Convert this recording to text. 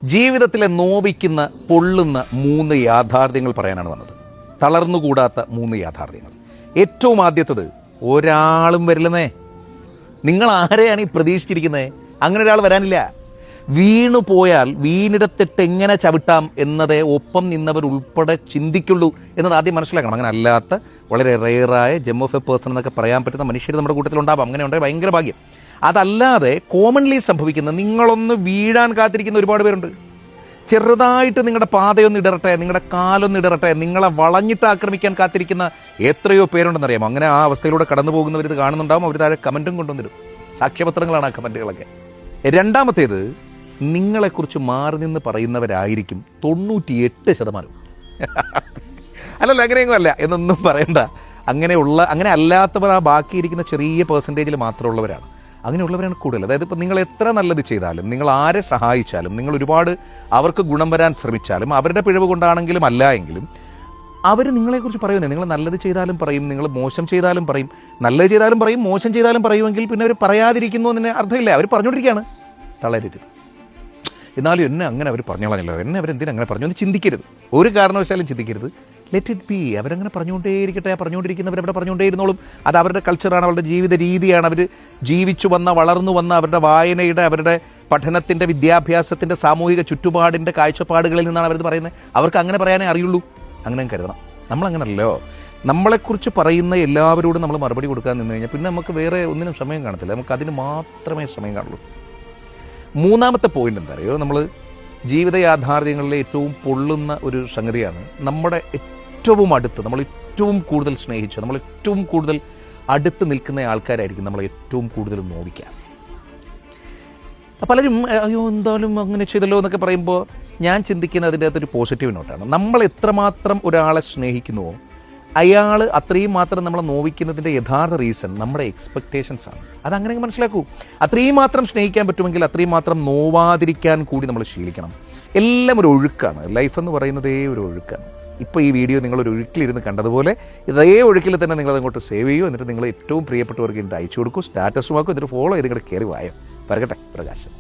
ജീവിതത്തിലെ നോവിക്കുന്ന പൊള്ളുന്ന 3 യാഥാർത്ഥ്യങ്ങൾ പറയാനാണ് വന്നത്. തളർന്നുകൂടാത്ത 3 യാഥാർത്ഥ്യങ്ങൾ. ഏറ്റവും ആദ്യത്തത്, ഒരാളും വരില്ലെന്നേ. നിങ്ങൾ ആരെയാണ് ഈ പ്രതീക്ഷിച്ചിരിക്കുന്നത്? അങ്ങനെ ഒരാൾ വരാനില്ല. വീണു പോയാൽ വീണിടത്തിട്ട് എങ്ങനെ ചവിട്ടാം എന്നതേ ഒപ്പം നിന്നവർ ഉൾപ്പെടെ ചിന്തിക്കുള്ളൂ എന്നത് ആദ്യം മനസ്സിലാക്കണം. അങ്ങനെ അല്ലാത്ത വളരെ റെയറായ ജെം ഓഫ് എ പേഴ്സൺ എന്നൊക്കെ പറയാൻ പറ്റുന്ന മനുഷ്യർ നമ്മുടെ കൂട്ടത്തിലുണ്ടാവാം. അങ്ങനെ ഉണ്ടെങ്കിൽ ഭയങ്കര ഭാഗ്യം. അതല്ലാതെ കോമൺലി സംഭവിക്കുന്ന, നിങ്ങളൊന്ന് വീഴാൻ കാത്തിരിക്കുന്ന ഒരുപാട് പേരുണ്ട്. ചെറുതായിട്ട് നിങ്ങളുടെ പാതയൊന്ന് ഇടറട്ടെ, നിങ്ങളുടെ കാലൊന്ന് ഇടറട്ടെ, നിങ്ങളെ വളഞ്ഞിട്ട് ആക്രമിക്കാൻ കാത്തിരിക്കുന്ന എത്രയോ പേരുണ്ടെന്നറിയാമോ? അങ്ങനെ ആ അവസ്ഥയിലൂടെ കടന്നു പോകുന്നവർ ഇത് കാണുന്നുണ്ടാവും. അവർ താഴെ കമൻറ്റും കൊണ്ടുവന്നിരും. സാക്ഷ്യപത്രങ്ങളാണ് ആ കമൻറ്റുകളൊക്കെ. രണ്ടാമത്തേത്, നിങ്ങളെക്കുറിച്ച് മാറി നിന്ന് പറയുന്നവരായിരിക്കും 98%. അല്ലല്ല, അങ്ങനെയൊന്നും അല്ല എന്നൊന്നും പറയണ്ട. അങ്ങനെ അല്ലാത്തവർ ആ ബാക്കിയിരിക്കുന്ന ചെറിയ പെർസെൻറ്റേജിൽ മാത്രമുള്ളവരാണ്. അങ്ങനെയുള്ളവരാണ് കൂടുതൽ. അതായത് ഇപ്പോൾ നിങ്ങൾ എത്ര നല്ലത് ചെയ്താലും, നിങ്ങൾ ആരെ സഹായിച്ചാലും, നിങ്ങൾ ഒരുപാട് അവർക്ക് ഗുണം വരാൻ ശ്രമിച്ചാലും, അവരുടെ പിഴവ് കൊണ്ടാണെങ്കിലും അല്ല എങ്കിലും അവർ നിങ്ങളെക്കുറിച്ച് പറയുന്നത്, നിങ്ങൾ നല്ലത് ചെയ്താലും പറയും, നിങ്ങൾ മോശം ചെയ്താലും പറയും. നല്ലത് ചെയ്താലും പറയും, മോശം ചെയ്താലും പറയുമെങ്കിൽ പിന്നെ അവർ പറയാതിരിക്കുന്നു എന്നതിന് അർത്ഥമില്ല. അവർ പറഞ്ഞുകൊണ്ടിരിക്കുകയാണ്. തളരരുത്. എന്നാലും എന്നെ അങ്ങനെ അവർ പറഞ്ഞോളാമല്ലോ, എന്നെ അവരെന്തിനും അങ്ങനെ പറഞ്ഞു എന്ന് ചിന്തിക്കരുത്. ഒരു കാരണവശാലും ചിന്തിക്കരുത്. Let it be. അവരങ്ങനെ പറഞ്ഞുകൊണ്ടേയിരിക്കട്ടെ. പറഞ്ഞുകൊണ്ടിരിക്കുന്നവരവിടെ പറഞ്ഞുകൊണ്ടേയിരുന്നോളും. അത് അവരുടെ കൾച്ചറാണ്, അവരുടെ ജീവിത രീതിയാണ്. അവർ ജീവിച്ചു വന്ന, വളർന്നു വന്ന, അവരുടെ വായനയുടെ, അവരുടെ പഠനത്തിൻ്റെ, വിദ്യാഭ്യാസത്തിൻ്റെ, സാമൂഹിക ചുറ്റുപാടിൻ്റെ കാഴ്ചപ്പാടുകളിൽ നിന്നാണ് അവരത് പറയുന്നത്. അവർക്ക് അങ്ങനെ പറയാനേ അറിയുള്ളൂ. അങ്ങനെ കരുതണം. നമ്മളങ്ങനല്ലോ. നമ്മളെക്കുറിച്ച് പറയുന്ന എല്ലാവരോടും നമ്മൾ മറുപടി കൊടുക്കാൻ നിന്ന് കഴിഞ്ഞാൽ പിന്നെ നമുക്ക് വേറെ ഒന്നിനും സമയം കാണത്തില്ല. നമുക്ക് അതിന് മാത്രമേ സമയം കാണുള്ളൂ. മൂന്നാമത്തെ പോയിന്റ് എന്താ അറിയോ? നമ്മൾ ജീവിത യാഥാർത്ഥ്യങ്ങളിലെ ഏറ്റവും പൊള്ളുന്ന ഒരു സംഗതിയാണ്, നമ്മുടെ ഏറ്റവും അടുത്ത്, നമ്മൾ ഏറ്റവും കൂടുതൽ സ്നേഹിച്ച്, നമ്മൾ ഏറ്റവും കൂടുതൽ അടുത്ത് നിൽക്കുന്ന ആൾക്കാരായിരിക്കും നമ്മൾ ഏറ്റവും കൂടുതൽ നോവിക്കുക. പലരും അയ്യോ എന്തായാലും അങ്ങനെ ചെയ്തല്ലോ എന്നൊക്കെ പറയുമ്പോൾ ഞാൻ ചിന്തിക്കുന്ന അതിൻ്റെ അകത്തൊരു പോസിറ്റീവ് നോട്ടാണ്. നമ്മൾ എത്രമാത്രം ഒരാളെ സ്നേഹിക്കുന്നുവോ അയാൾ അത്രയും മാത്രം നമ്മളെ നോവിക്കുന്നതിൻ്റെ യഥാർത്ഥ റീസൺ നമ്മുടെ എക്സ്പെക്റ്റേഷൻസാണ്. അതങ്ങനെ മനസ്സിലാക്കൂ. അത്രയും മാത്രം സ്നേഹിക്കാൻ പറ്റുമെങ്കിൽ അത്രയും മാത്രം നോവാതിരിക്കാൻ കൂടി നമ്മൾ ശീലിക്കണം. എല്ലാം ഒരു ഒഴുക്കാണ്. ലൈഫ് എന്ന് പറയുന്നതേ ഒരു ഒഴുക്കാണ്. ഇപ്പോൾ ഈ വീഡിയോ നിങ്ങളൊരു ഒഴുക്കിലിരുന്ന് കണ്ടതുപോലെ ഇതേ ഒഴുക്കിൽ തന്നെ നിങ്ങളതങ്ങോട്ട് സേവ് ചെയ്യൂ. എന്നിട്ട് നിങ്ങൾ ഏറ്റവും പ്രിയപ്പെട്ടവർക്ക് അയച്ചു കൊടുക്കൂ, സ്റ്റാറ്റസുമാക്കും. എന്നിട്ട് ഫോളോ ചെയ്ത് ഇങ്ങോട്ട് കയറി വായോ. വരകട്ടെ പ്രകാശം.